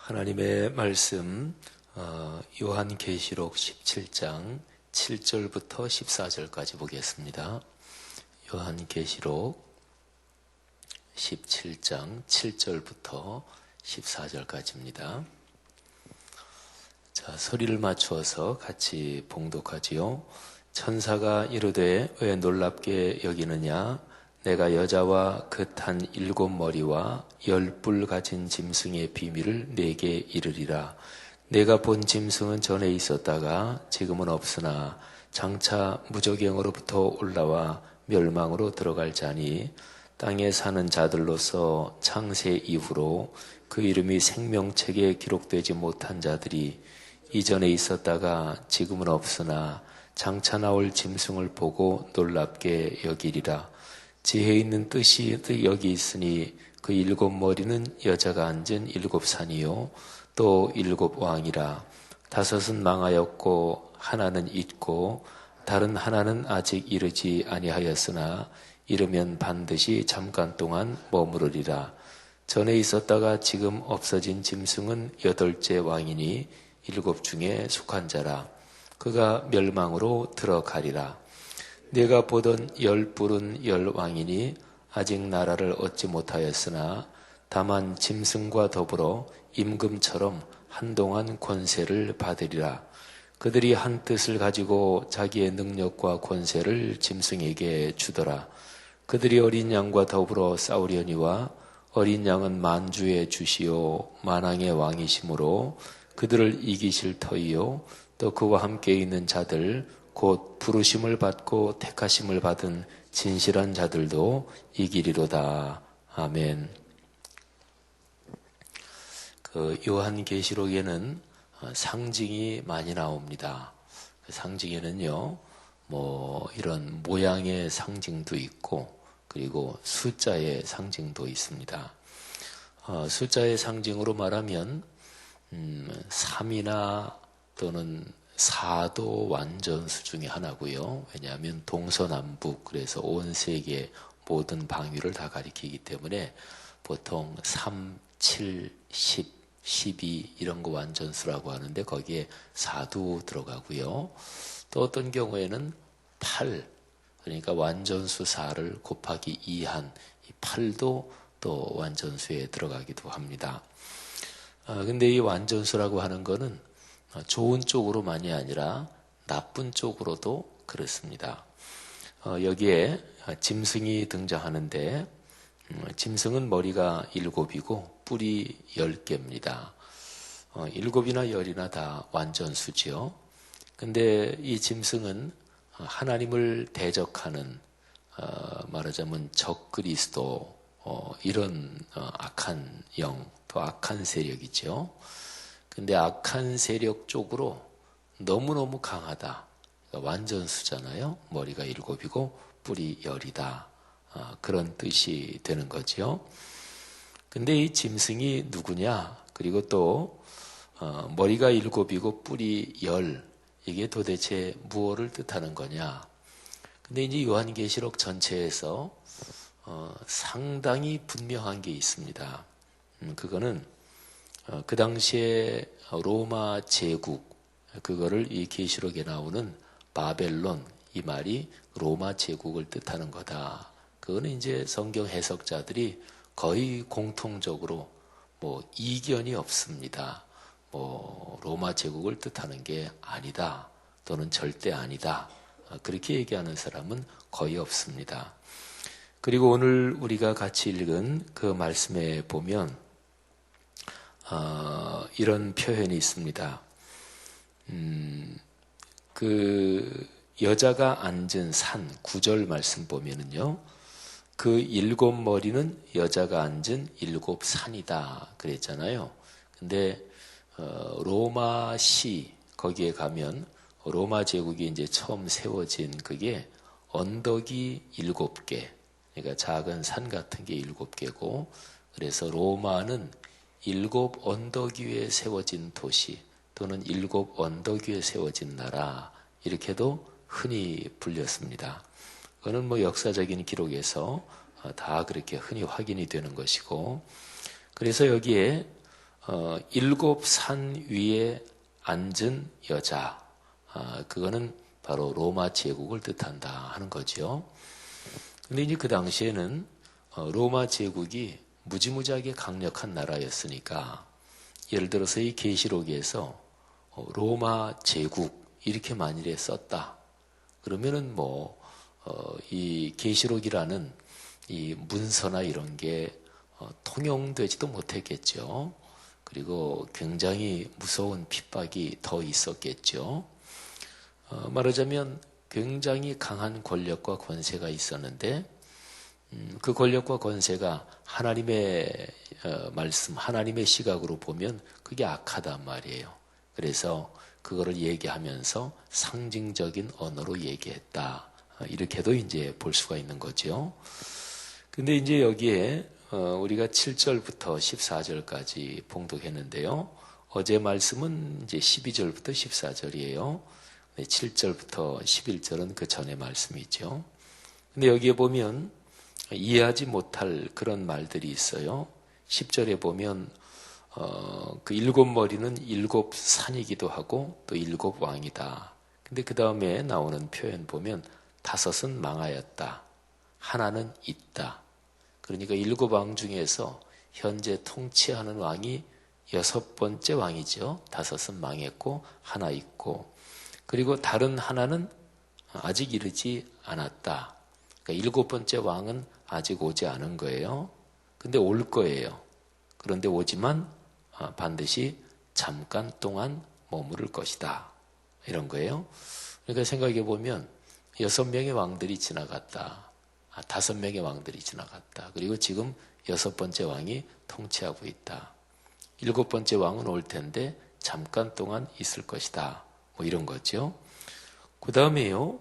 하나님의 말씀 요한계시록 17장 7절부터 14절까지 보겠습니다. 요한계시록 17장 7절부터 14절까지입니다. 자, 소리를 맞추어서 같이 봉독하지요. 천사가 이르되 왜 놀랍게 여기느냐? 내가 여자와 그탄 7머리와 10뿔 가진 짐승의 비밀을 네게 이르리라. 내가 본 짐승은 전에 있었다가 지금은 없으나 장차 무저갱으로부터 올라와 멸망으로 들어갈 자니 땅에 사는 자들로서 창세 이후로 그 이름이 생명책에 기록되지 못한 자들이 이전에 있었다가 지금은 없으나 장차 나올 짐승을 보고 놀랍게 여기리라. 지혜 있는 뜻이 여기 있으니 그 7머리는 여자가 앉은 7산이요 또 7왕이라. 5은 망하였고 하나는 있고 다른 하나는 아직 이르지 아니하였으나 이르면 반드시 잠깐 동안 머무르리라. 전에 있었다가 지금 없어진 짐승은 8째 왕이니 7 중에 속한 자라. 그가 멸망으로 들어가리라. 내가 보던 10뿔은 10왕이니 아직 나라를 얻지 못하였으나 다만 짐승과 더불어 임금처럼 한동안 권세를 받으리라. 그들이 한 뜻을 가지고 자기의 능력과 권세를 짐승에게 주더라. 그들이 어린 양과 더불어 싸우려니와 어린 양은 만주의 주시요 만왕의 왕이시므로 그들을 이기실 터이요 또 그와 함께 있는 자들 곧 부르심을 받고 택하심을 받은 진실한 자들도 이기리로다. 아멘. 요한계시록에는 상징이 많이 나옵니다. 상징에는요, 이런 모양의 상징도 있고, 그리고 숫자의 상징도 있습니다. 숫자의 상징으로 말하면 3이나 또는 4도 완전수 중에 하나고요. 왜냐하면 동서남북, 그래서 온 세계 모든 방위를 다 가리키기 때문에 보통 3, 7, 10, 12 이런 거 완전수라고 하는데 거기에 4도 들어가고요. 또 어떤 경우에는 8, 그러니까 완전수 4를 곱하기 2한 이 8도 또 완전수에 들어가기도 합니다. 근데 이 완전수라고 하는 거는 좋은 쪽으로만이 아니라 나쁜 쪽으로도 그렇습니다. 여기에 짐승이 등장하는데 짐승은 머리가 7이고 뿔이 10개입니다. 7이나 10이나 다 완전수지요. 근데 이 짐승은 하나님을 대적하는 말하자면 적그리스도 이런 악한 영, 또 악한 세력이죠. 근데 악한 세력 쪽으로 너무너무 강하다. 그러니까 완전수잖아요. 머리가 7이고 뿔이 10이다. 그런 뜻이 되는 거죠. 근데 이 짐승이 누구냐? 그리고 또 머리가 7이고 뿔이 10. 이게 도대체 무엇을 뜻하는 거냐? 근데 이제 요한계시록 전체에서 상당히 분명한 게 있습니다. 그거는 그 당시에 로마 제국, 그거를 이 계시록에 나오는 바벨론, 이 말이 로마 제국을 뜻하는 거다. 그거는 이제 성경 해석자들이 거의 공통적으로 이견이 없습니다. 로마 제국을 뜻하는 게 아니다. 또는 절대 아니다. 그렇게 얘기하는 사람은 거의 없습니다. 그리고 오늘 우리가 같이 읽은 그 말씀에 보면 이런 표현이 있습니다. 그 여자가 앉은 산 9절 말씀 보면은요, 그 7머리는 여자가 앉은 7산이다 그랬잖아요. 근데 로마시 거기에 가면 로마 제국이 이제 처음 세워진 그게 언덕이 7개, 그러니까 작은 산 같은 게 7개고, 그래서 로마는 7 언덕 위에 세워진 도시 또는 7 언덕 위에 세워진 나라, 이렇게도 흔히 불렸습니다. 그거는 역사적인 기록에서 다 그렇게 흔히 확인이 되는 것이고, 그래서 여기에 일곱 산 위에 앉은 여자, 그거는 바로 로마 제국을 뜻한다 하는 거죠. 근데 이제 그 당시에는 로마 제국이 무지무지하게 강력한 나라였으니까, 예를 들어서 이 계시록에서 로마 제국 이렇게 만일에 썼다 그러면은 이 계시록이라는 이 문서나 이런 게 통용되지도 못했겠죠. 그리고 굉장히 무서운 핍박이 더 있었겠죠. 말하자면 굉장히 강한 권력과 권세가 있었는데, 그 권력과 권세가 하나님의 말씀, 하나님의 시각으로 보면 그게 악하단 말이에요. 그래서 그거를 얘기하면서 상징적인 언어로 얘기했다. 이렇게도 이제 볼 수가 있는 거죠. 근데 이제 여기에 우리가 7절부터 14절까지 봉독했는데요. 어제 말씀은 이제 12절부터 14절이에요. 7절부터 11절은 그 전의 말씀이죠. 근데 여기에 보면 이해하지 못할 그런 말들이 있어요. 10절에 보면 그 일곱 머리는 일곱 산이기도 하고 또 일곱 왕이다. 근데 그 다음에 나오는 표현 보면 다섯은 망하였다. 하나는 있다. 그러니까 일곱 왕 중에서 현재 통치하는 왕이 여섯 번째 왕이죠. 다섯은 망했고 하나 있고, 그리고 다른 하나는 아직 이르지 않았다. 그러니까 일곱 번째 왕은 아직 오지 않은 거예요. 근데 올 거예요. 그런데 오지만 반드시 잠깐 동안 머무를 것이다. 이런 거예요. 그러니까 생각해 보면 6명의 왕들이 지나갔다. 5명의 왕들이 지나갔다. 그리고 지금 6번째 왕이 통치하고 있다. 7번째 왕은 올 텐데 잠깐 동안 있을 것이다. 이런 거죠. 그 다음에요.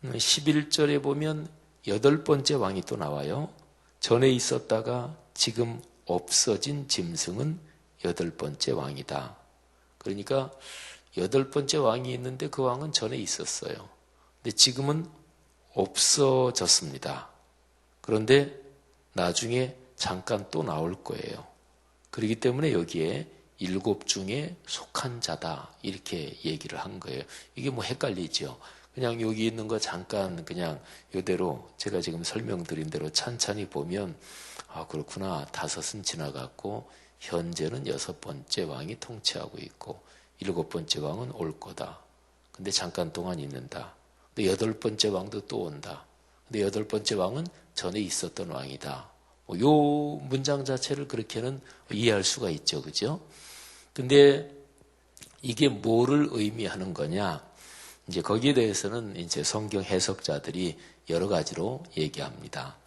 11절에 보면 8번째 왕이 또 나와요. 전에 있었다가 지금 없어진 짐승은 8번째 왕이다. 그러니까 8번째 왕이 있는데 그 왕은 전에 있었어요. 근데 지금은 없어졌습니다. 그런데 나중에 잠깐 또 나올 거예요. 그렇기 때문에 여기에 7 중에 속한 자다 이렇게 얘기를 한 거예요. 이게 헷갈리죠. 그냥 여기 있는 거 잠깐 그냥 이대로 제가 지금 설명드린 대로 찬찬히 보면 그렇구나. 5은 지나갔고 현재는 6번째 왕이 통치하고 있고 7번째 왕은 올 거다. 근데 잠깐 동안 있는다. 근데 8번째 왕도 또 온다. 근데 8번째 왕은 전에 있었던 왕이다. 요 문장 자체를 그렇게는 이해할 수가 있죠. 그죠? 근데 이게 뭐를 의미하는 거냐? 이제 거기에 대해서는 이제 성경 해석자들이 여러 가지로 얘기합니다.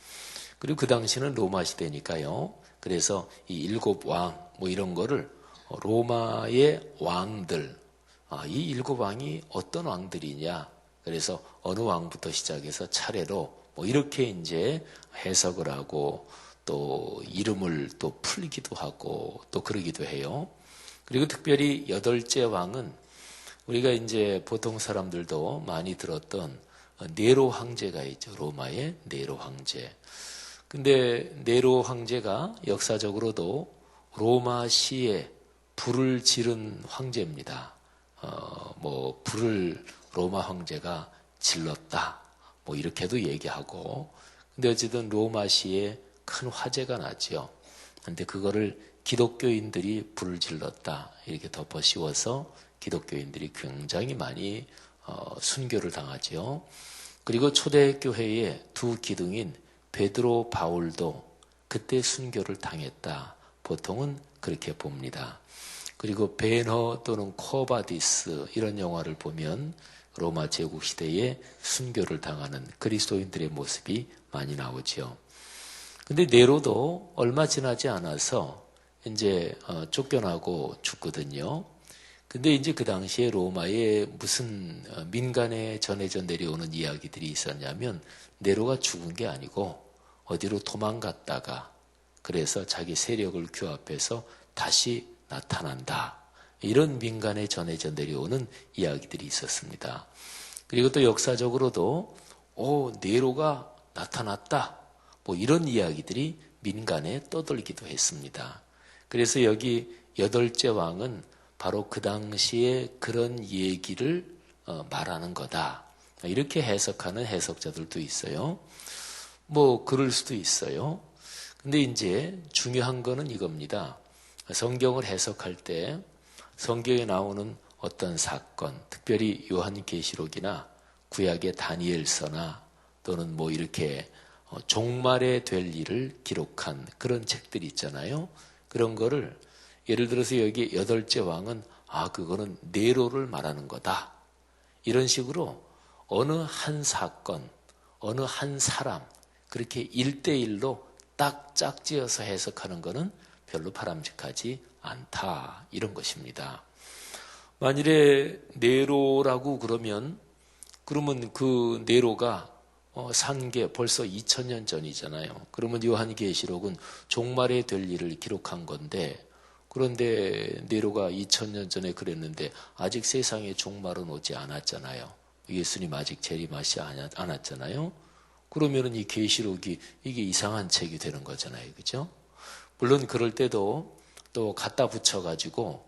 그리고 그 당시는 로마 시대니까요. 그래서 이 7왕 이런 거를 로마의 왕들, 이 7왕이 어떤 왕들이냐? 그래서 어느 왕부터 시작해서 차례로 이렇게 이제 해석을 하고 또 이름을 또 풀기도 하고 또 그러기도 해요. 그리고 특별히 8째 왕은 우리가 이제 보통 사람들도 많이 들었던 네로 황제가 있죠. 로마의 네로 황제. 근데 네로 황제가 역사적으로도 로마시에 불을 지른 황제입니다. 불을 로마 황제가 질렀다. 이렇게도 얘기하고. 근데 어쨌든 로마시에 큰 화재가 나죠. 근데 그거를 기독교인들이 불을 질렀다. 이렇게 덮어 씌워서 기독교인들이 굉장히 많이 순교를 당하죠. 그리고 초대교회의 두 기둥인 베드로 바울도 그때 순교를 당했다. 보통은 그렇게 봅니다. 그리고 베너 또는 코바디스 이런 영화를 보면 로마 제국 시대에 순교를 당하는 그리스도인들의 모습이 많이 나오죠. 근데 네로도 얼마 지나지 않아서 이제 쫓겨나고 죽거든요. 근데 이제 그 당시에 로마에 무슨 민간에 전해져 내려오는 이야기들이 있었냐면 네로가 죽은 게 아니고 어디로 도망갔다가 그래서 자기 세력을 규합해서 다시 나타난다. 이런 민간에 전해져 내려오는 이야기들이 있었습니다. 그리고 또 역사적으로도 네로가 나타났다. 이런 이야기들이 민간에 떠돌기도 했습니다. 그래서 여기 여덟째 왕은 바로 그 당시에 그런 얘기를 말하는 거다. 이렇게 해석하는 해석자들도 있어요. 뭐 그럴 수도 있어요. 근데 이제 중요한 거는 이겁니다. 성경을 해석할 때 성경에 나오는 어떤 사건, 특별히 요한계시록이나 구약의 다니엘서나 또는 뭐 이렇게 종말에 될 일을 기록한 그런 책들이 있잖아요. 그런 거를 예를 들어서 여기 여덟째 왕은 그거는 네로를 말하는 거다. 이런 식으로 어느 한 사건, 어느 한 사람 그렇게 1대1로 딱 짝지어서 해석하는 거는 별로 바람직하지 않다. 이런 것입니다. 만일에 네로라고 그러면 그 네로가 산 게 벌써 2000년 전이잖아요. 그러면 요한계시록은 종말에 될 일을 기록한 건데 그런데 네로가 2000년 전에 그랬는데 아직 세상에 종말은 오지 않았잖아요. 예수님 아직 재림하지 않았잖아요. 그러면은 이 계시록이 이게 이상한 책이 되는 거잖아요. 그죠? 물론 그럴 때도 또 갖다 붙여가지고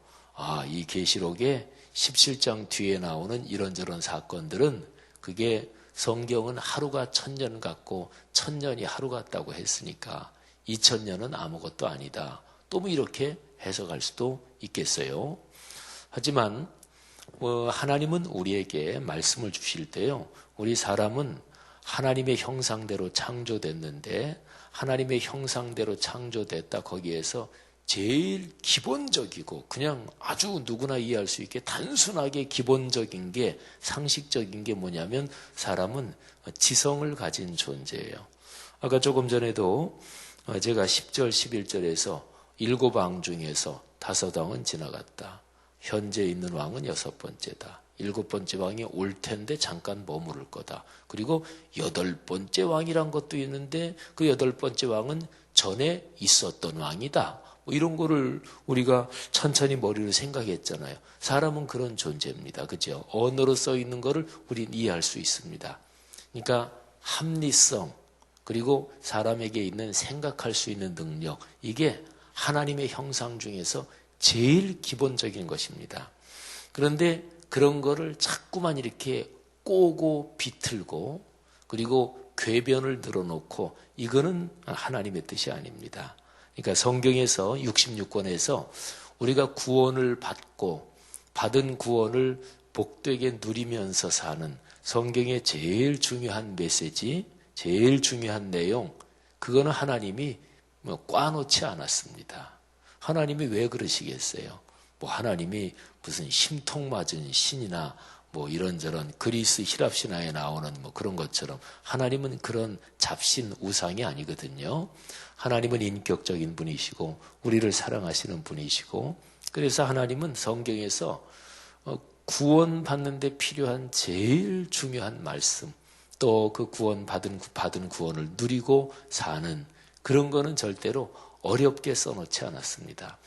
이 계시록의 17장 뒤에 나오는 이런저런 사건들은 그게 성경은 하루가 1000년 같고 1000년이 하루 같다고 했으니까 2000년은 아무것도 아니다. 또 뭐 이렇게 해석할 수도 있겠어요. 하지만 하나님은 우리에게 말씀을 주실 때요. 우리 사람은 하나님의 형상대로 창조됐는데 하나님의 형상대로 창조됐다 거기에서 제일 기본적이고 그냥 아주 누구나 이해할 수 있게 단순하게 기본적인 게 상식적인 게 뭐냐면 사람은 지성을 가진 존재예요. 아까 조금 전에도 제가 10절 11절에서 7왕 중에서 5왕은 지나갔다. 현재 있는 왕은 6번째다. 7번째 왕이 올 텐데 잠깐 머무를 거다. 그리고 8번째 왕이란 것도 있는데 그 8번째 왕은 전에 있었던 왕이다. 뭐 이런 거를 우리가 천천히 머리로 생각했잖아요. 사람은 그런 존재입니다. 그죠? 언어로 써 있는 거를 우리는 이해할 수 있습니다. 그러니까 합리성 그리고 사람에게 있는 생각할 수 있는 능력 이게 하나님의 형상 중에서 제일 기본적인 것입니다. 그런데 그런 거를 자꾸만 이렇게 꼬고 비틀고 그리고 궤변을 늘어놓고 이거는 하나님의 뜻이 아닙니다. 그러니까 성경에서 66권에서 우리가 구원을 받고 받은 구원을 복되게 누리면서 사는 성경의 제일 중요한 메시지, 제일 중요한 내용 그거는 하나님이 꽈놓지 않았습니다. 하나님이 왜 그러시겠어요? 하나님이 무슨 심통 맞은 신이나 이런저런 그리스 히랍 신화에 나오는 그런 것처럼 하나님은 그런 잡신 우상이 아니거든요. 하나님은 인격적인 분이시고 우리를 사랑하시는 분이시고 그래서 하나님은 성경에서 구원받는 데 필요한 제일 중요한 말씀 또 그 받은 구원을 누리고 사는 그런 거는 절대로 어렵게 써놓지 않았습니다.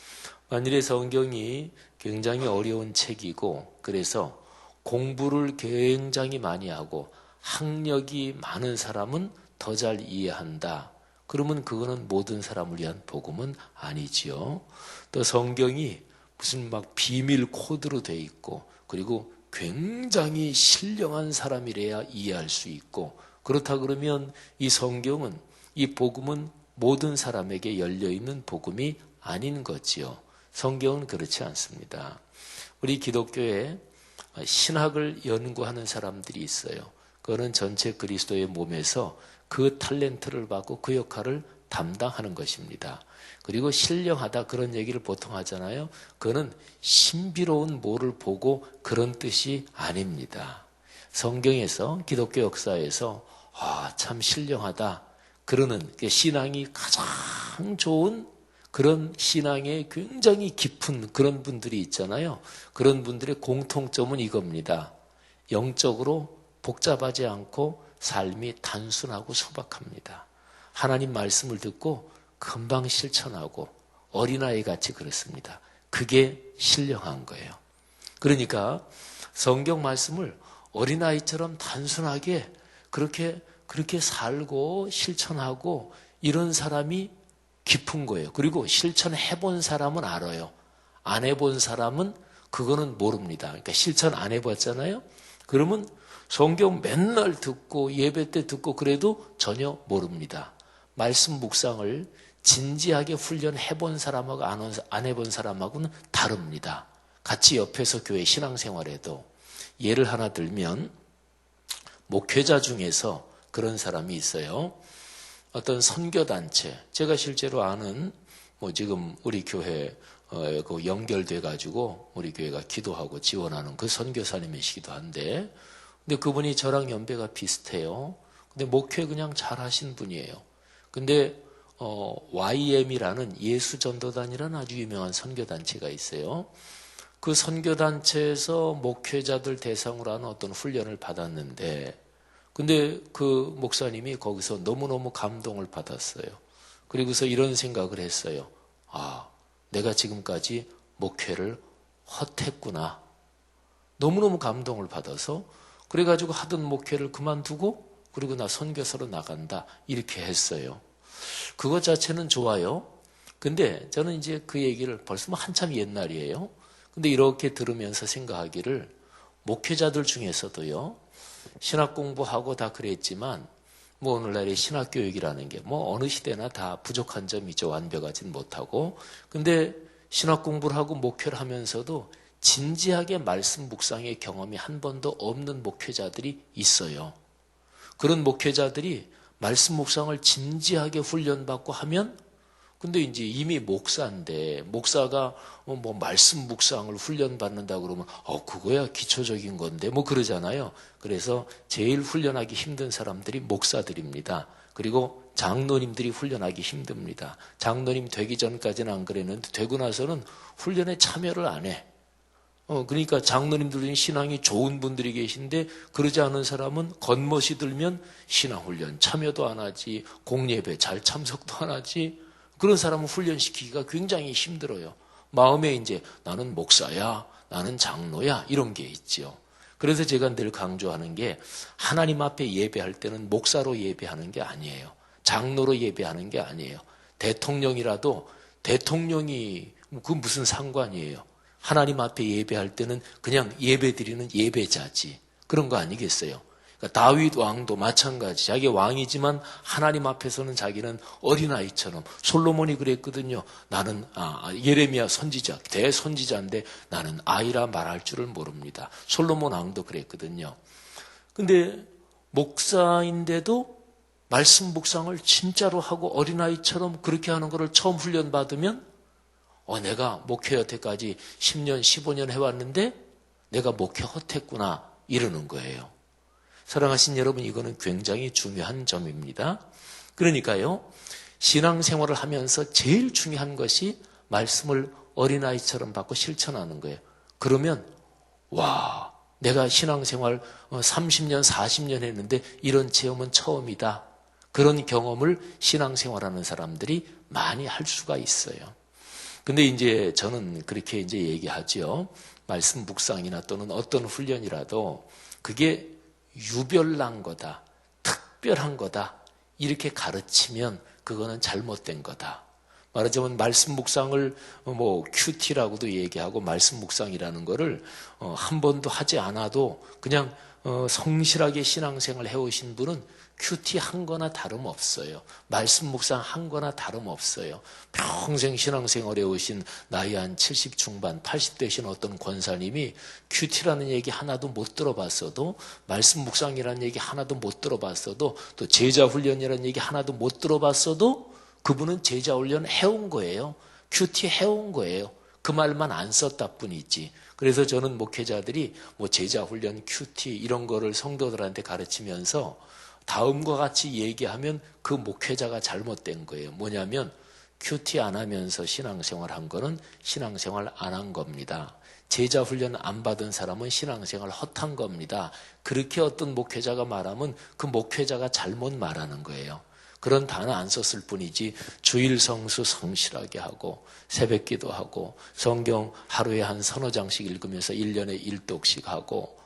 만일에 성경이 굉장히 어려운 책이고 그래서 공부를 굉장히 많이 하고 학력이 많은 사람은 더 잘 이해한다. 그러면 그거는 모든 사람을 위한 복음은 아니지요. 또 성경이 무슨 비밀 코드로 돼 있고 그리고 굉장히 신령한 사람이래야 이해할 수 있고 그렇다 그러면 이 성경은 이 복음은 모든 사람에게 열려있는 복음이 아닌 거지요. 성경은 그렇지 않습니다. 우리 기독교에 신학을 연구하는 사람들이 있어요. 그거는 전체 그리스도의 몸에서 그 탤런트를 받고 그 역할을 담당하는 것입니다. 그리고 신령하다 그런 얘기를 보통 하잖아요. 그거는 신비로운 뭐를 보고 그런 뜻이 아닙니다. 성경에서 기독교 역사에서 참 신령하다 그러는 신앙이 가장 좋은 그런 신앙에 굉장히 깊은 그런 분들이 있잖아요. 그런 분들의 공통점은 이겁니다. 영적으로 복잡하지 않고 삶이 단순하고 소박합니다. 하나님 말씀을 듣고 금방 실천하고 어린아이 같이 그렇습니다. 그게 신령한 거예요. 그러니까 성경 말씀을 어린아이처럼 단순하게 그렇게 살고 실천하고 이런 사람이 깊은 거예요. 그리고 실천해 본 사람은 알아요. 안 해본 사람은 그거는 모릅니다. 그러니까 실천 안 해봤잖아요. 그러면 성경 맨날 듣고 예배 때 듣고 그래도 전혀 모릅니다. 말씀 묵상을 진지하게 훈련해 본 사람하고 안 해본 사람하고는 다릅니다. 같이 옆에서 교회 신앙생활에도 예를 하나 들면 목회자 중에서 그런 사람이 있어요. 어떤 선교단체, 제가 실제로 아는 지금 우리 교회 연결돼 가지고 우리 교회가 기도하고 지원하는 그 선교사님이시기도 한데, 근데 그분이 저랑 연배가 비슷해요. 근데 목회 그냥 잘하신 분이에요. 근데 YM이라는 예수전도단이라는 아주 유명한 선교단체가 있어요. 그 선교단체에서 목회자들 대상으로 하는 어떤 훈련을 받았는데, 근데 그 목사님이 거기서 너무너무 감동을 받았어요. 그리고서 이런 생각을 했어요. 아, 내가 지금까지 목회를 헛했구나. 너무너무 감동을 받아서 그래가지고 하던 목회를 그만두고 그리고 나 선교사로 나간다 이렇게 했어요. 그것 자체는 좋아요. 근데 저는 이제 그 얘기를 벌써 한참 옛날이에요. 근데 이렇게 들으면서 생각하기를 목회자들 중에서도요. 신학 공부하고 다 그랬지만 오늘날의 신학교육이라는 게 어느 시대나 다 부족한 점이 있죠. 완벽하진 못하고. 근데 신학 공부를 하고 목회를 하면서도 진지하게 말씀 묵상의 경험이 한 번도 없는 목회자들이 있어요. 그런 목회자들이 말씀 묵상을 진지하게 훈련받고 하면, 근데 이제 이미 목사인데 목사가 말씀 묵상을 훈련받는다 그러면 그거야 기초적인 건데 그러잖아요. 그래서 제일 훈련하기 힘든 사람들이 목사들입니다. 그리고 장로님들이 훈련하기 힘듭니다. 장로님 되기 전까지는 안 그랬는데 되고 나서는 훈련에 참여를 안 해. 그러니까 장로님들 중에 신앙이 좋은 분들이 계신데 그러지 않은 사람은 겉멋이 들면 신앙훈련 참여도 안 하지, 공예배 잘 참석도 안 하지. 그런 사람은 훈련시키기가 굉장히 힘들어요. 마음에 이제 나는 목사야, 나는 장로야 이런 게 있죠. 그래서 제가 늘 강조하는 게 하나님 앞에 예배할 때는 목사로 예배하는 게 아니에요. 장로로 예배하는 게 아니에요. 대통령이라도 대통령이 그 무슨 상관이에요. 하나님 앞에 예배할 때는 그냥 예배드리는 예배자지. 그런 거 아니겠어요? 그러니까 다윗 왕도 마찬가지. 자기 왕이지만 하나님 앞에서는 자기는 어린아이처럼. 솔로몬이 그랬거든요. 나는 예레미야 선지자, 대선지자인데 나는 아이라 말할 줄을 모릅니다. 솔로몬 왕도 그랬거든요. 근데 목사인데도 말씀 묵상을 진짜로 하고 어린아이처럼 그렇게 하는 거를 처음 훈련받으면 내가 목회 여태까지 10년, 15년 해왔는데 내가 목회 헛했구나 이러는 거예요. 사랑하신 여러분, 이거는 굉장히 중요한 점입니다. 그러니까요, 신앙생활을 하면서 제일 중요한 것이 말씀을 어린아이처럼 받고 실천하는 거예요. 그러면 와, 내가 신앙생활 30년, 40년 했는데 이런 체험은 처음이다. 그런 경험을 신앙생활하는 사람들이 많이 할 수가 있어요. 근데 이제 저는 그렇게 이제 얘기하죠. 말씀 묵상이나 또는 어떤 훈련이라도 그게 유별난 거다, 특별한 거다 이렇게 가르치면 그거는 잘못된 거다. 말하자면 말씀 묵상을 큐티라고도 얘기하고 말씀 묵상이라는 거를 한 번도 하지 않아도 그냥 성실하게 신앙생활 해오신 분은 큐티 한 거나 다름없어요. 말씀 묵상 한 거나 다름없어요. 평생 신앙생활 해오신 나이 한 70 중반, 80 되신 어떤 권사님이 큐티라는 얘기 하나도 못 들어봤어도, 말씀 묵상이라는 얘기 하나도 못 들어봤어도, 또 제자훈련이라는 얘기 하나도 못 들어봤어도 그분은 제자훈련 해온 거예요. 큐티 해온 거예요. 그 말만 안 썼다 뿐이지. 그래서 저는 목회자들이 제자훈련, 큐티 이런 거를 성도들한테 가르치면서 다음과 같이 얘기하면 그 목회자가 잘못된 거예요. 뭐냐면 큐티 안 하면서 신앙생활 한 거는 신앙생활 안 한 겁니다. 제자훈련 안 받은 사람은 신앙생활 헛한 겁니다. 그렇게 어떤 목회자가 말하면 그 목회자가 잘못 말하는 거예요. 그런 단어 안 썼을 뿐이지 주일 성수 성실하게 하고 새벽기도 하고 성경 하루에 한 서너 장씩 읽으면서 1년에 1독씩 하고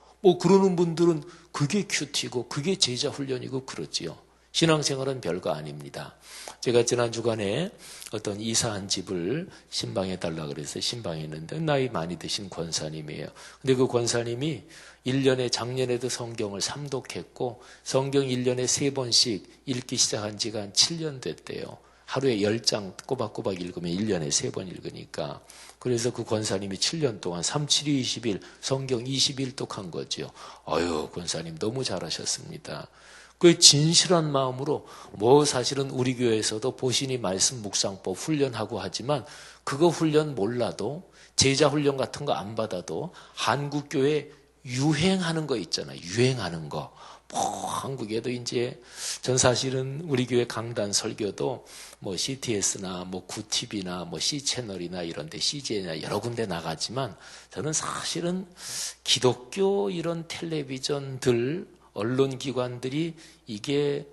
그러는 분들은 그게 큐티고 그게 제자훈련이고 그러지요. 신앙생활은 별거 아닙니다. 제가 지난 주간에 어떤 이사한 집을 신방해 달라 그래서 신방했는데 나이 많이 드신 권사님이에요. 근데 그 권사님이 1년에 작년에도 성경을 삼독했고 성경 1년에 3번씩 읽기 시작한 지가 한 7년 됐대요. 하루에 10장 꼬박꼬박 읽으면 1년에 3번 읽으니까. 그래서 그 권사님이 7년 동안 3, 7, 2, 20일 성경 20일 독한 거죠. 어휴, 권사님 너무 잘하셨습니다. 그 진실한 마음으로 뭐 사실은 우리 교회에서도 보신이 말씀 묵상법 훈련하고 하지만 그거 훈련 몰라도 제자 훈련 같은 거 안 받아도 한국 교회 유행하는 거 있잖아요. 유행하는 거. 한국에도 이제 전 사실은 우리 교회 강단 설교도 뭐 CTS나 뭐 구TV나 뭐 C채널이나 이런 데 CJ나 여러 군데 나가지만 저는 사실은 기독교 이런 텔레비전들 언론기관들이 이게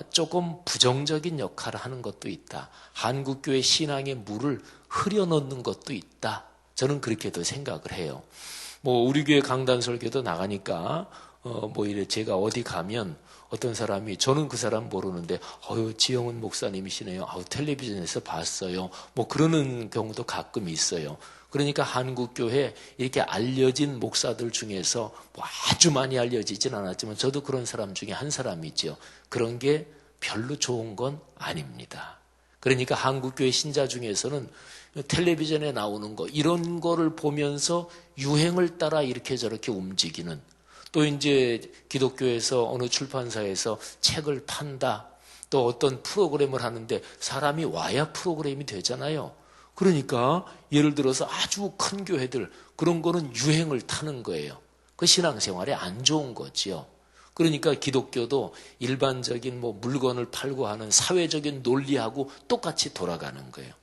조금 부정적인 역할을 하는 것도 있다. 한국교회 신앙의 물을 흐려놓는 것도 있다. 저는 그렇게도 생각을 해요. 뭐 우리 교회 강단 설교도 나가니까 뭐 이래 제가 어디 가면 어떤 사람이 저는 그 사람 모르는데 지영은 목사님이시네요. 텔레비전에서 봤어요. 뭐 그러는 경우도 가끔 있어요. 그러니까 한국교회 이렇게 알려진 목사들 중에서 뭐 아주 많이 알려지진 않았지만 저도 그런 사람 중에 한 사람이죠. 그런 게 별로 좋은 건 아닙니다. 그러니까 한국교회 신자 중에서는 텔레비전에 나오는 거 이런 거를 보면서 유행을 따라 이렇게 저렇게 움직이는 또 이제 기독교에서 어느 출판사에서 책을 판다 또 어떤 프로그램을 하는데 사람이 와야 프로그램이 되잖아요. 그러니까 예를 들어서 아주 큰 교회들 그런 거는 유행을 타는 거예요. 그 신앙생활에 안 좋은 거지요. 그러니까 기독교도 일반적인 뭐 물건을 팔고 하는 사회적인 논리하고 똑같이 돌아가는 거예요.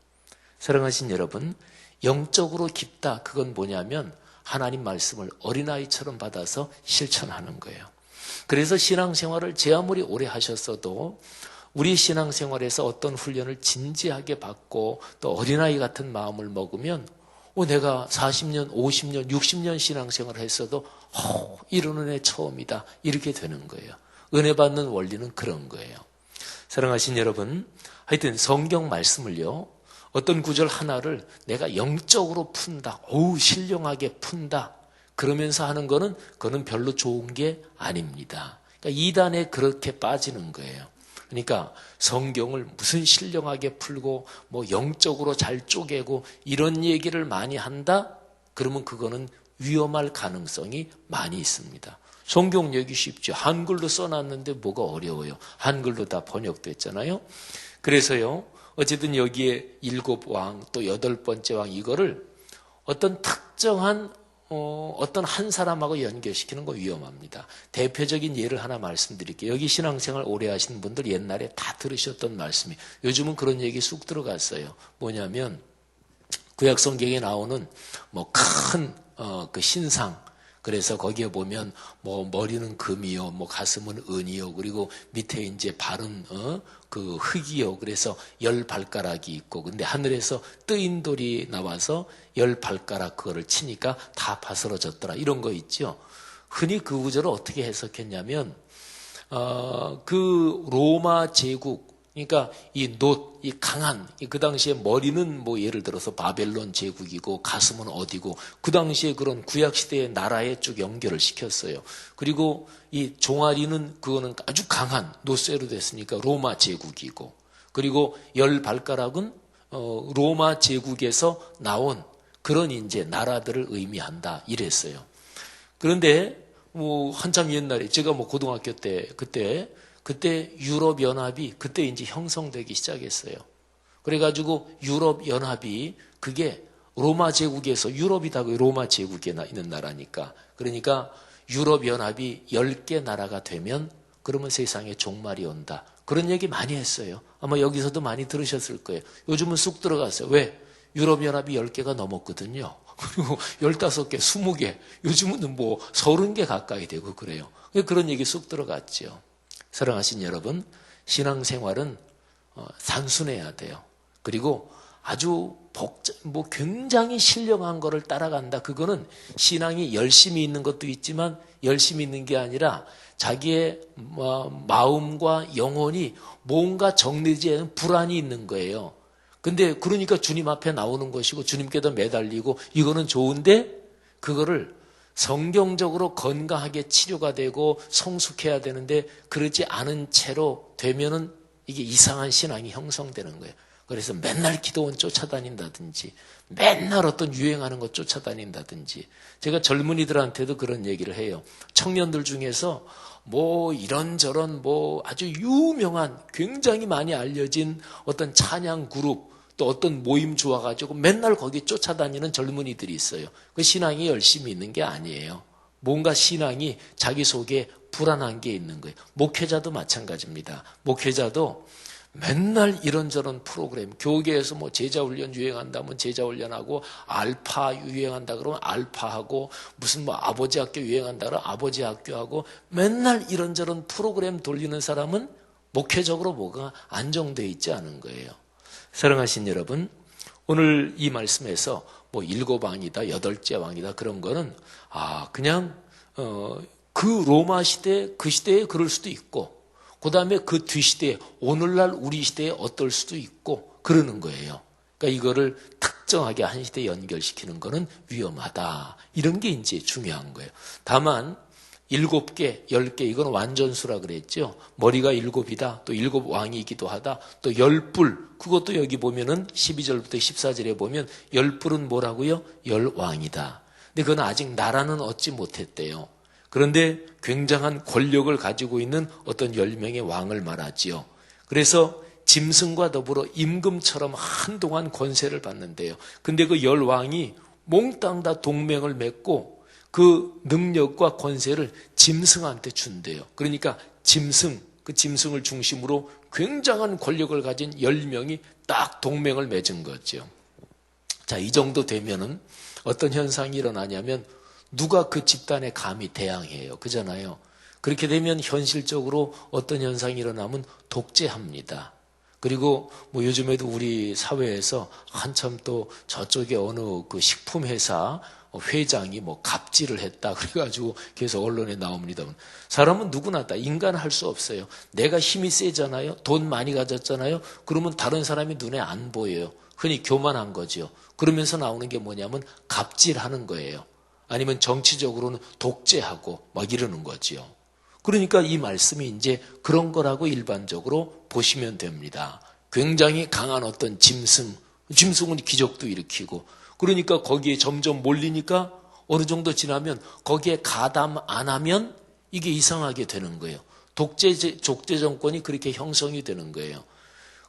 사랑하신 여러분, 영적으로 깊다 그건 뭐냐면 하나님 말씀을 어린아이처럼 받아서 실천하는 거예요. 그래서 신앙생활을 제 아무리 오래 하셨어도 우리 신앙생활에서 어떤 훈련을 진지하게 받고 또 어린아이 같은 마음을 먹으면 내가 40년, 50년, 60년 신앙생활을 했어도 이런 은혜 처음이다 이렇게 되는 거예요. 은혜 받는 원리는 그런 거예요. 사랑하신 여러분, 하여튼 성경 말씀을요. 어떤 구절 하나를 내가 영적으로 푼다. 신령하게 푼다. 그러면서 하는 거는 그거는 별로 좋은 게 아닙니다. 그러니까 이단에 그렇게 빠지는 거예요. 그러니까 성경을 무슨 신령하게 풀고 뭐 영적으로 잘 쪼개고 이런 얘기를 많이 한다? 그러면 그거는 위험할 가능성이 많이 있습니다. 성경 읽기 쉽죠. 한글로 써놨는데 뭐가 어려워요. 한글로 다 번역됐잖아요. 그래서요. 어쨌든 여기에 7왕 또 8번째 왕 이거를 어떤 특정한 어떤 한 사람하고 연결시키는 거 위험합니다. 대표적인 예를 하나 말씀드릴게요. 여기 신앙생활 오래 하신 분들 옛날에 다 들으셨던 말씀이 요즘은 그런 얘기 쑥 들어갔어요. 뭐냐면 구약성경에 나오는 뭐 큰 그 신상 그래서 거기에 보면 뭐 머리는 금이요, 뭐 가슴은 은이요, 그리고 밑에 이제 발은 그 흙이요. 그래서 10발가락이 있고, 근데 하늘에서 뜨인 돌이 나와서 10발가락 그거를 치니까 다 바스러졌더라. 이런 거 있죠. 흔히 그 구절을 어떻게 해석했냐면 그 로마 제국 그러니까 이 강한 그 당시에 머리는 뭐 예를 들어서 바벨론 제국이고 가슴은 어디고 그 당시에 그런 구약 시대의 나라에 쭉 연결을 시켰어요. 그리고 이 종아리는 그거는 아주 강한 노쇠로 됐으니까 로마 제국이고 그리고 10발가락은 로마 제국에서 나온 그런 이제 나라들을 의미한다 이랬어요. 그런데 뭐 한참 옛날에 제가 뭐 고등학교 때 그때 유럽 연합이 그때 이제 형성되기 시작했어요. 그래가지고 유럽 연합이 그게 로마 제국에서 유럽이 다 로마 제국에 있는 나라니까 그러니까 유럽 연합이 10개 나라가 되면 그러면 세상에 종말이 온다. 그런 얘기 많이 했어요. 아마 여기서도 많이 들으셨을 거예요. 요즘은 쑥 들어갔어요. 왜? 유럽 연합이 10개가 넘었거든요. 그리고 15개, 20개, 요즘은 뭐 30개 가까이 되고 그래요. 그런 얘기 쑥 들어갔죠. 사랑하신 여러분, 신앙생활은 단순해야 돼요. 그리고 아주 굉장히 신령한 거를 따라간다. 그거는 신앙이 열심히 있는 것도 있지만 열심히 있는 게 아니라 자기의 마음과 영혼이 뭔가 정리되지 않은 불안이 있는 거예요. 근데 그러니까 주님 앞에 나오는 것이고 주님께도 매달리고 이거는 좋은데 그거를 성경적으로 건강하게 치료가 되고 성숙해야 되는데 그러지 않은 채로 되면은 이게 이상한 신앙이 형성되는 거예요. 그래서 맨날 기도원 쫓아다닌다든지 맨날 어떤 유행하는 것 쫓아다닌다든지 제가 젊은이들한테도 그런 얘기를 해요. 청년들 중에서 이런저런 아주 유명한 굉장히 많이 알려진 어떤 찬양 그룹 또 어떤 모임 좋아가지고 맨날 거기 쫓아다니는 젊은이들이 있어요. 그 신앙이 열심히 있는 게 아니에요. 뭔가 신앙이 자기 속에 불안한 게 있는 거예요. 목회자도 마찬가지입니다. 목회자도 맨날 이런저런 프로그램, 교계에서 제자훈련 유행한다면 제자훈련하고, 알파 유행한다 그러면 알파하고, 무슨 아버지 학교 유행한다 그러면 아버지 학교하고, 맨날 이런저런 프로그램 돌리는 사람은 목회적으로 뭐가 안정되어 있지 않은 거예요. 사랑하신 여러분, 오늘 이 말씀에서 7왕이다, 8째 왕이다 그런 거는 그냥 그 로마 시대 그 시대에 그럴 수도 있고 그 다음에 그 뒤시대에 오늘날 우리 시대에 어떨 수도 있고 그러는 거예요. 그러니까 이거를 특정하게 한 시대에 연결시키는 거는 위험하다. 이런 게 이제 중요한 거예요. 다만 7개, 10개 이건 완전수라 그랬죠. 머리가 7이다. 또 7왕이기도 하다. 또 10뿔. 그것도 여기 보면은 12절부터 14절에 보면 10뿔은 뭐라고요? 10왕이다. 근데 그건 아직 나라는 얻지 못했대요. 그런데 굉장한 권력을 가지고 있는 어떤 10명의 왕을 말하지요. 그래서 짐승과 더불어 임금처럼 한동안 권세를 받는데요. 근데 그 10왕이 몽땅 다 동맹을 맺고 그 능력과 권세를 짐승한테 준대요. 그러니까 그 짐승을 중심으로 굉장한 권력을 가진 10명이 딱 동맹을 맺은 거죠. 자, 이 정도 되면은 어떤 현상이 일어나냐면 누가 그 집단에 감히 대항해요. 그잖아요. 그렇게 되면 현실적으로 어떤 현상이 일어나면 독재합니다. 그리고 요즘에도 우리 사회에서 한참 또 저쪽에 어느 그 식품회사 회장이 갑질을 했다. 그래가지고 계속 언론에 나옵니다. 사람은 누구나 다 인간은 할 수 없어요. 내가 힘이 세잖아요. 돈 많이 가졌잖아요. 그러면 다른 사람이 눈에 안 보여요. 흔히 교만한 거죠. 그러면서 나오는 게 뭐냐면 갑질하는 거예요. 아니면 정치적으로는 독재하고 이러는 거지요. 그러니까 이 말씀이 이제 그런 거라고 일반적으로 보시면 됩니다. 굉장히 강한 어떤 짐승은 기적도 일으키고 그러니까 거기에 점점 몰리니까 어느 정도 지나면 거기에 가담 안 하면 이게 이상하게 되는 거예요. 독재 정권이 그렇게 형성이 되는 거예요.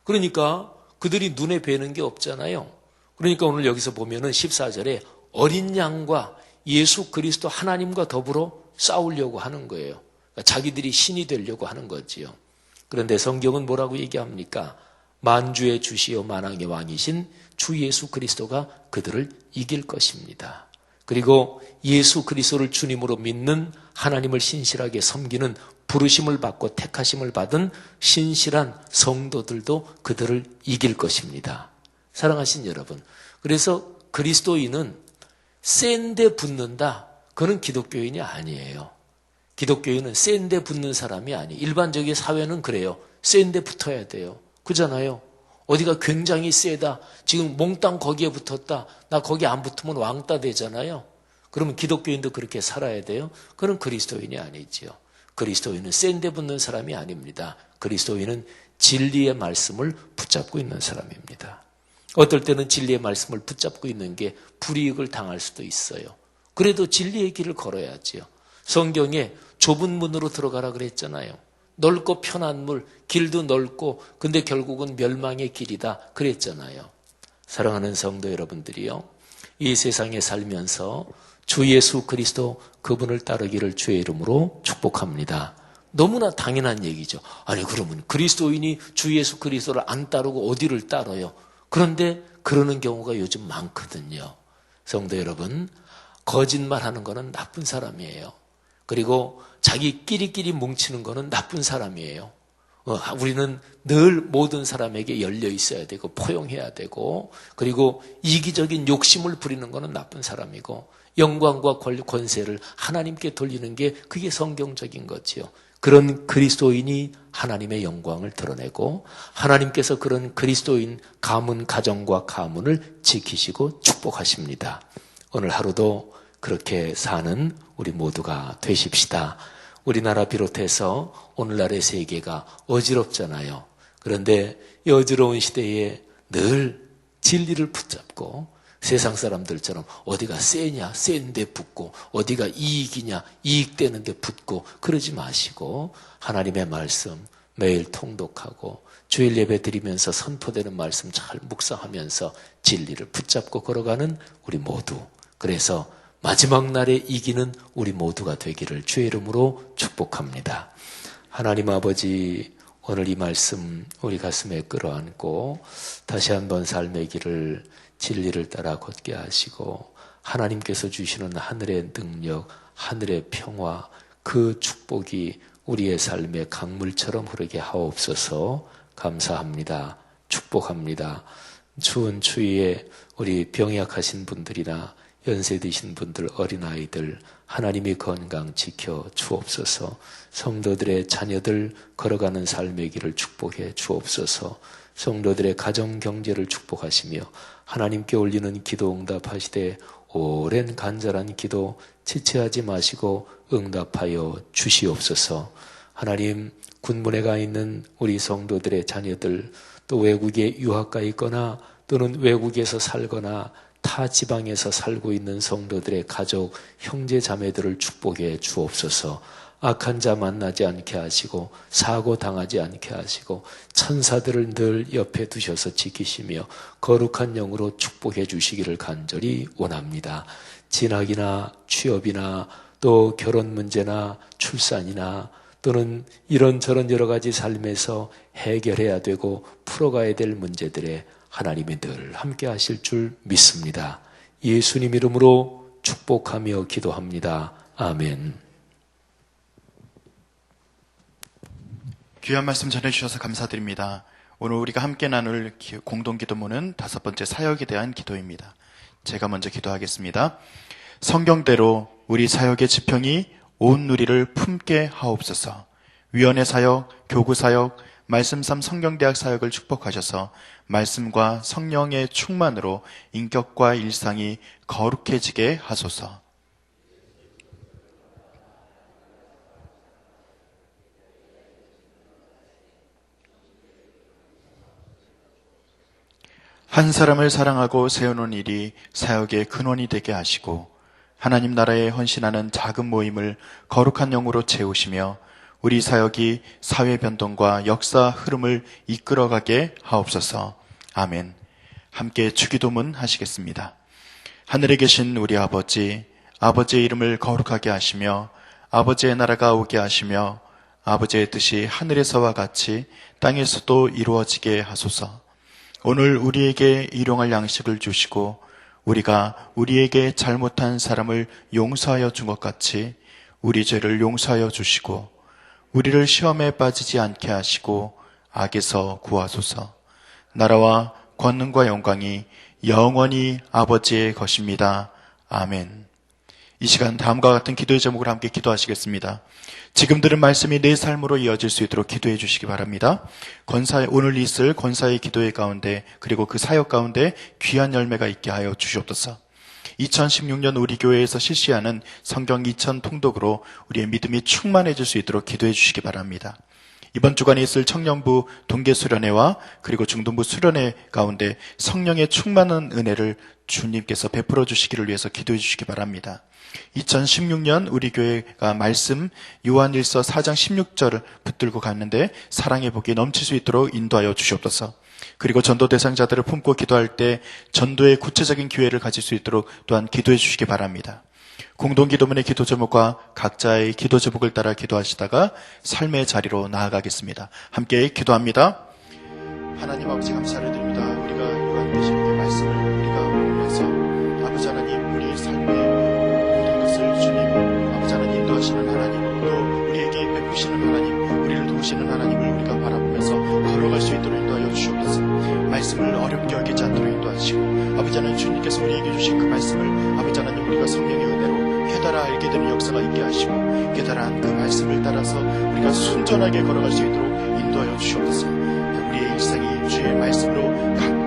그러니까 그들이 눈에 뵈는 게 없잖아요. 그러니까 오늘 여기서 보면은 14절에 어린 양과 예수 그리스도 하나님과 더불어 싸우려고 하는 거예요. 그러니까 자기들이 신이 되려고 하는 거지요. 그런데 성경은 뭐라고 얘기합니까? 만주의 주시요 만왕의 왕이신 주 예수 그리스도가 그들을 이길 것입니다. 그리고 예수 그리스도를 주님으로 믿는 하나님을 신실하게 섬기는 부르심을 받고 택하심을 받은 신실한 성도들도 그들을 이길 것입니다. 사랑하신 여러분, 그래서 그리스도인은 센데 붙는다. 그는 기독교인이 아니에요. 기독교인은 센데 붙는 사람이 아니에요. 일반적인 사회는 그래요. 센데 붙어야 돼요. 그잖아요. 어디가 굉장히 세다. 지금 몽땅 거기에 붙었다. 나 거기 안 붙으면 왕따 되잖아요. 그러면 기독교인도 그렇게 살아야 돼요. 그는 그리스도인이 아니지요. 그리스도인은 센데 붙는 사람이 아닙니다. 그리스도인은 진리의 말씀을 붙잡고 있는 사람입니다. 어떨 때는 진리의 말씀을 붙잡고 있는 게 불이익을 당할 수도 있어요. 그래도 진리의 길을 걸어야지요. 성경에 좁은 문으로 들어가라 그랬잖아요. 넓고 편한 물, 길도 넓고 근데 결국은 멸망의 길이다 그랬잖아요. 사랑하는 성도 여러분들이요. 이 세상에 살면서 주 예수 그리스도 그분을 따르기를 주의 이름으로 축복합니다. 너무나 당연한 얘기죠. 아니 그러면 그리스도인이 주 예수 그리스도를 안 따르고 어디를 따라요? 그런데 그러는 경우가 요즘 많거든요. 성도 여러분, 거짓말하는 거는 나쁜 사람이에요. 그리고 자기끼리끼리 뭉치는 거는 나쁜 사람이에요. 우리는 늘 모든 사람에게 열려 있어야 되고 포용해야 되고, 그리고 이기적인 욕심을 부리는 것은 나쁜 사람이고, 영광과 권세를 하나님께 돌리는 게 그게 성경적인 거지요. 그런 그리스도인이 하나님의 영광을 드러내고, 하나님께서 그런 그리스도인 가문, 가정과 가문을 지키시고 축복하십니다. 오늘 하루도 그렇게 사는 우리 모두가 되십시다. 우리나라 비롯해서 오늘날의 세계가 어지럽잖아요. 그런데 이 어지러운 시대에 늘 진리를 붙잡고, 세상 사람들처럼 어디가 세냐, 센데 붙고, 어디가 이익이냐, 이익되는데 붙고, 그러지 마시고 하나님의 말씀 매일 통독하고 주일 예배 드리면서 선포되는 말씀 잘 묵상하면서 진리를 붙잡고 걸어가는 우리 모두, 그래서 마지막 날에 이기는 우리 모두가 되기를 주의 이름으로 축복합니다. 하나님 아버지, 오늘 이 말씀 우리 가슴에 끌어안고 다시 한번 삶의 길을 진리를 따라 걷게 하시고, 하나님께서 주시는 하늘의 능력, 하늘의 평화, 그 축복이 우리의 삶에 강물처럼 흐르게 하옵소서. 감사합니다. 축복합니다. 추운 추위에 우리 병약하신 분들이나 연세 드신 분들, 어린아이들 하나님이 건강 지켜 주옵소서. 성도들의 자녀들 걸어가는 삶의 길을 축복해 주옵소서. 성도들의 가정 경제를 축복하시며 하나님께 올리는 기도 응답하시되 오랜 간절한 기도 지체하지 마시고 응답하여 주시옵소서. 하나님, 군문에 가 있는 우리 성도들의 자녀들, 또 외국에 유학가 있거나 또는 외국에서 살거나 타 지방에서 살고 있는 성도들의 가족, 형제 자매들을 축복해 주옵소서. 악한 자 만나지 않게 하시고 사고 당하지 않게 하시고 천사들을 늘 옆에 두셔서 지키시며 거룩한 영으로 축복해 주시기를 간절히 원합니다. 진학이나 취업이나 또 결혼 문제나 출산이나 또는 이런저런 여러 가지 삶에서 해결해야 되고 풀어가야 될 문제들에 하나님이 늘 함께 하실 줄 믿습니다. 예수님 이름으로 축복하며 기도합니다. 아멘. 귀한 말씀 전해주셔서 감사드립니다. 오늘 우리가 함께 나눌 공동기도문은 5번째 사역에 대한 기도입니다. 제가 먼저 기도하겠습니다. 성경대로 우리 사역의 지평이 온 누리를 품게 하옵소서. 위원회 사역, 교구 사역, 말씀삼 성경대학 사역을 축복하셔서 말씀과 성령의 충만으로 인격과 일상이 거룩해지게 하소서. 한 사람을 사랑하고 세우는 일이 사역의 근원이 되게 하시고 하나님 나라에 헌신하는 작은 모임을 거룩한 영으로 채우시며 우리 사역이 사회 변동과 역사 흐름을 이끌어가게 하옵소서. 아멘. 함께 주기도문 하시겠습니다. 하늘에 계신 우리 아버지, 아버지의 이름을 거룩하게 하시며 아버지의 나라가 오게 하시며 아버지의 뜻이 하늘에서와 같이 땅에서도 이루어지게 하소서. 오늘 우리에게 일용할 양식을 주시고 우리가 우리에게 잘못한 사람을 용서하여 준 것 같이 우리 죄를 용서하여 주시고 우리를 시험에 빠지지 않게 하시고 악에서 구하소서. 나라와 권능과 영광이 영원히 아버지의 것입니다. 아멘. 이 시간 다음과 같은 기도의 제목을 함께 기도하시겠습니다. 지금 들은 말씀이 내 삶으로 이어질 수 있도록 기도해 주시기 바랍니다. 오늘 있을 권사의 기도회 가운데 그리고 그 사역 가운데 귀한 열매가 있게 하여 주시옵소서. 2016년 우리 교회에서 실시하는 성경 2000 통독으로 우리의 믿음이 충만해질 수 있도록 기도해 주시기 바랍니다. 이번 주간에 있을 청년부 동계 수련회와 그리고 중등부 수련회 가운데 성령의 충만한 은혜를 주님께서 베풀어 주시기를 위해서 기도해 주시기 바랍니다. 2016년 우리 교회가 말씀 요한일서 4장 16절을 붙들고 갔는데 사랑의 복이 넘칠 수 있도록 인도하여 주시옵소서. 그리고 전도 대상자들을 품고 기도할 때 전도의 구체적인 기회를 가질 수 있도록 또한 기도해 주시기 바랍니다. 공동기도문의 기도 제목과 각자의 기도 제목을 따라 기도하시다가 삶의 자리로 나아가겠습니다. 함께 기도합니다. 하나님 아버지 감사를 드립니다. 우리가 요한 되신 그 말씀을 우리가 보면서 아버지 하나님 우리 삶의 모든 것을 주님 아버지 하나님 인도하시는 하나님 또 우리에게 베푸시는 하나님 우리를 도우시는 하나님을 우리가 바라봅니다. 어렵게 여기지 않도록 인도하시고 아버지 하나님 주님께서 우리에게 주신 그 말씀을 아버지 하나님 우리가 성령의 은혜로 깨달아 알게 되는 역사가 있게 하시고 깨달아 그 말씀을 따라서 우리가 순전하게 걸어갈 수 있도록 인도하여 주시옵소서. 우리의 일상이 주의 말씀으로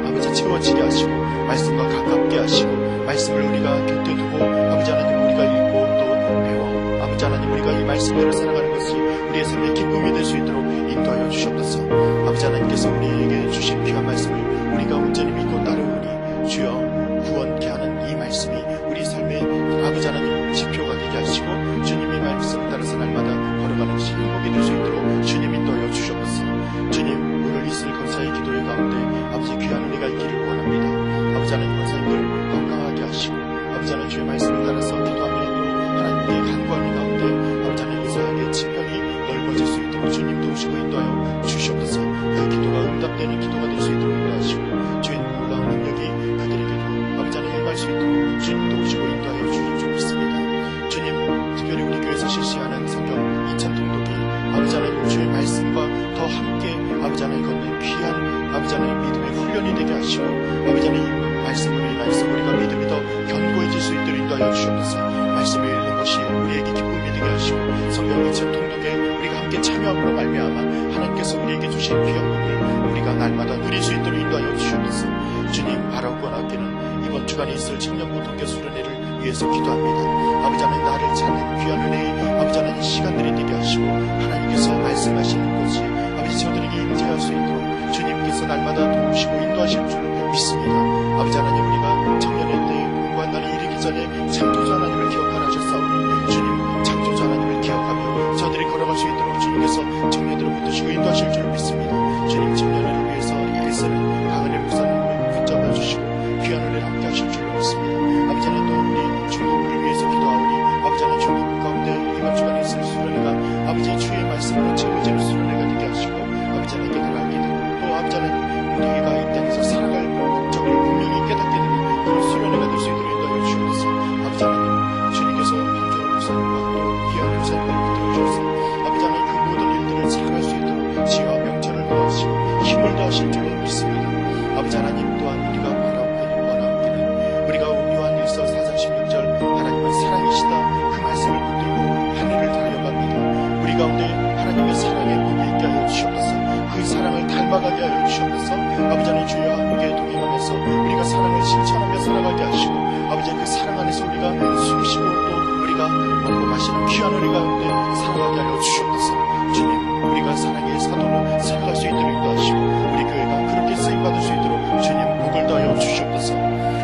아버지 채워지게 하시고 말씀과 가깝게 하시고 말씀을 우리가 곁에 두고 아버지 하나님 우리가 읽고 또 배워 아버지 하나님 우리가 이 말씀대로 살아가는 것이 우리의 삶의 기쁨이 될 수 있도록 인도하여 주시옵소서. 아버지 하나님께서 우리에게 주신 귀한 말씀을 우리가 온전히 믿고 따르오니 주여 구원케 하는 이 말씀이 우리 삶의 아버지 하나님 지표가 되게 하시고 주님의 말씀을 따라서 날마다 걸어가는 것이 행복이 될 수 있도록 주님 인도하여 주시옵소서. 주님 오늘 있을 건사의 기도의 가운데 아버지 귀한 은혜가 있기를 원합니다. 아버지 하나님 건사님들 건강하게 하시고 아버지 하나님 주의 말씀을 따라서 기도하며 하나님께 간구하는 가운데 아버지 하나님 사역의 지평이 넓어질 수 있도록 주님 도우시고 인도하여 주시옵소서. 그 기도가 응답되는 기도가 될 수 있도록 인도하시고 주의 놀라운 능력이 그들에게도 아버지 하나님 임할 수 있도록 주님 도우시고 인도하여 주실 줄 믿습니다. 주님 특별히 우리 교회에서 실시하는 성경 2차 통독이 아버지 하나님 주의 말씀과 더 함께 아버지 하나님 걷는 귀한 아버지 하나님 믿음의 훈련이 되게 하시고 아버지 하나님 말씀으로 인하여서 우리가 믿음이 더 견고해질 수 있도록 인도하여 주시옵소서. 말씀을 읽는 것이 우리에게 기쁨이 되게 하시고 성경 2차 통독에 우리가 함께 참여함으로 말미암아 하나님께서 우리에게 주신 귀한 복을 우리가 날마다 누릴 수 있도록 인도하여 주시옵소서. 주님 바라고 원하기는 이번 주간에 있을 청년부 동계 수련회를 위해서 기도합니다. 아버지 하나님 나를 찾는 귀한 은혜의 아버지 하나님 시간들이 되게 하시고 하나님께서 말씀하시는 것이 아버지 저들에게 임재할 수 있도록 주님께서 날마다 도우시고 인도하실 줄 믿습니다. 아버지 하나님 우리가 청년회 때 공부한 날이 이르기 전에 창조주 하나님을 기억하라 하셨사오니 주님 창조주 하나님을 기억하며 저들이 걸어갈 수 있도록 주님께서 청년들을 붙드시고 인도하실 줄 믿습니다. 주님 청년회를 위해서 애쓰는 강은혜 목사님을 붙잡아 주시고 귀한 은혜를 함께 하실 줄 믿습니다. 아버지 하나님 또 우리 중국부를 위해서 기도하오니 아버지 하나님 중국부 가운데 이번 주간에 있을 수련회가 아버지 주의 말씀으로 채워지는 수련회가 되게 하시고 아버지 하나님께 더 알게 되고 또 아버지 하나님 우리가 이 땅에서 살아갈 목적을 분명히 깨닫게 되는 그런 수련회가 될 수 있도록 인도하여 주옵소서. 아버지 하나님 주님께서 방주를 목사님과 또 귀한 교사님과 붙들어 주셔서 아버지 하나님 그 모든 일들을 살아갈 수 있도록 지혜와 명철을 더하시고 힘을 더하실 줄로 믿습니다. 아버지 하나님 또한 우리가 원하기는 우리가 요한일서 4장 16절 하나님은 사랑이시다 그 말씀을 붙들고 하늘을 달려갑니다. 우리 가운데 하나님의 사랑의 복이 있게 하여 주시옵소서. 그 사랑을 닮아가게 하여 주시옵소서. 아버지 하나님 주여 함께 동행하면서 우리가 사랑을 실천하며 살아가게 하시고 아버지 그 사랑 안에서 우리가 숨쉬고 또 우리가 먹고 마시는 귀한 은혜 가운데 살아가게 하여 주시옵소서. 주님 우리가 사랑의 사도로 살아갈 수 있도록 인도하시고 우리 교회가 그렇게 쓰임받을 수 있도록 주님 복을 더하여 주시옵소서.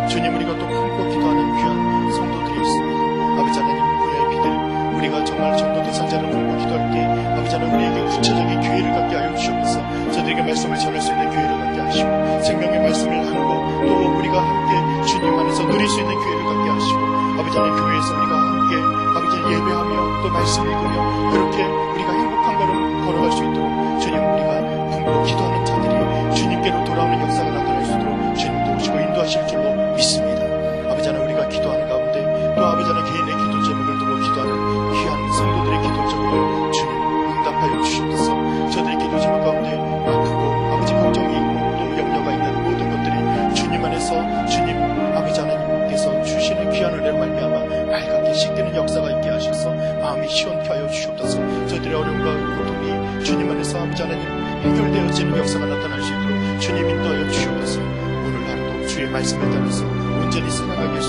주님 우리가 또 품고 기도하는 귀한 성도들이 있습니다. 아버지 하나님 VIP들 우리가 정말 전도 대상자를 품고 기도할 때 아버지 하나님 우리에게 구체적인 기회를 갖게 하여 주시옵소서. 저들에게 말씀을 전할 수 있는 기회를 갖게 하시고 생명의 말씀을 하고 또 우리가 함께 주님 안에서 누릴 수 있는 기회를 갖게 하시고 아버지 하나님 교회에서 우리가 함께 아버지 예배하며 또 말씀 읽으며 그렇게 우리가 행복한 걸음 걸어갈 수 있도록 주님 우리가 품고 기도하는 자들이 주님께로 돌아오는 역사가 나타날 수 있도록 주님 도우시고 인도하실 줄로 믿습니다. 아버지 하나님 우리가 기도하는 가운데 또 아버지 하나님 개인의 기도 제목을 두고 기도하는 귀한 성도들의 기도 제목을 주님 응답하여 주시옵소서. 저들의 기도 제목 가운데 아프고 아버지 걱정이 있고 또 염려가 있는 모든 것들이 주님 안에서 주님 아버지 하나님께서 주시는 귀한 은혜로 말미암아 밝게 씻기는 역사가 있게 하셔서 마음이 시원케 하여 주시옵소서. 저들의 어려움과 고통이 주님 안에서 아버지 하나님 해결되어지는 역사가 나타날 수 있도록 주님 인도하여 주시옵소서. 오늘 하루도 주의 말씀에 따라서 온전히 살아가게